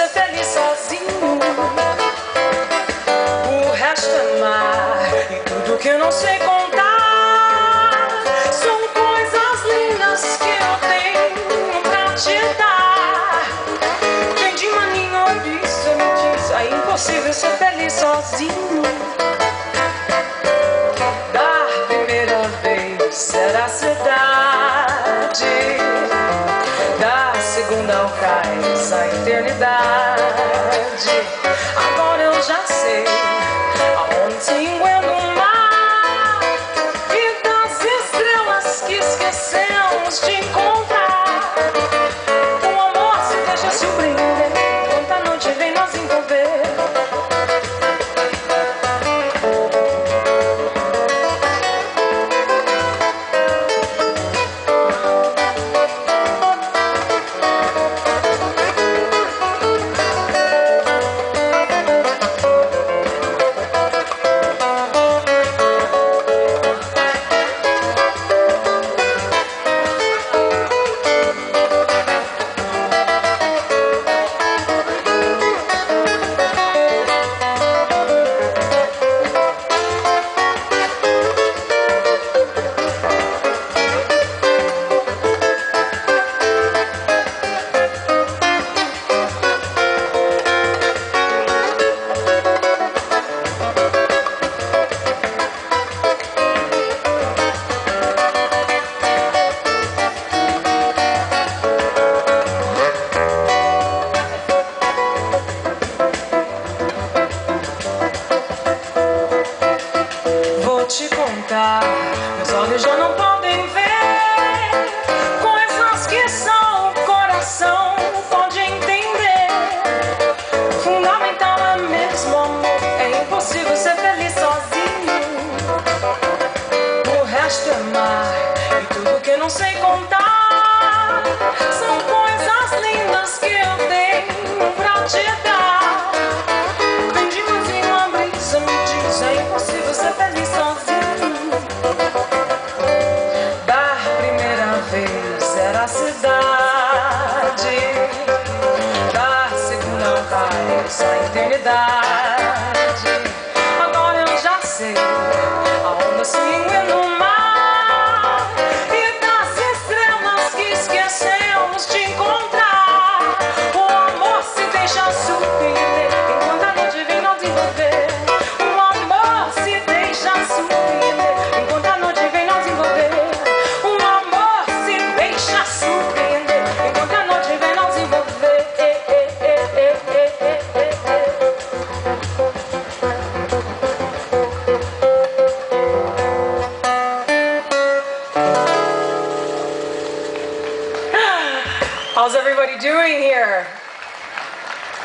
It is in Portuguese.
ser feliz sozinho. O resto é mar e tudo que eu não sei contar são coisas lindas que eu tenho pra te dar. Vem de maninho, isso me diz, é impossível ser feliz sozinho. Da primeira vez será a cidade, da segunda ao cais a eternidade. Agora eu já sei aonde se enguenta o mar e das estrelas que esquecemos de encontrar. O amor se deixa surpreender enquanto a noite vem nos envolver. Te contar, meus olhos já não podem ver coisas que só o coração pode entender. Fundamental é mesmo amor, é impossível ser feliz sozinho. O resto é mar e tudo que eu não sei contar são coisas lindas que eu tenho pra te dar. Vem de mansinho, a brisa me diz, é impossível ser feliz sozinho. Era a cidade, da segunda ao cais a eternidade. Agora eu já sei aonde se enguenta o mar e das estrelas que esquecemos de encontrar. O amor se deixa surpreender enquanto a noite vem nos envolver. O amor se deixa surpreender enquanto a noite vem nos envolver. How's everybody doing here?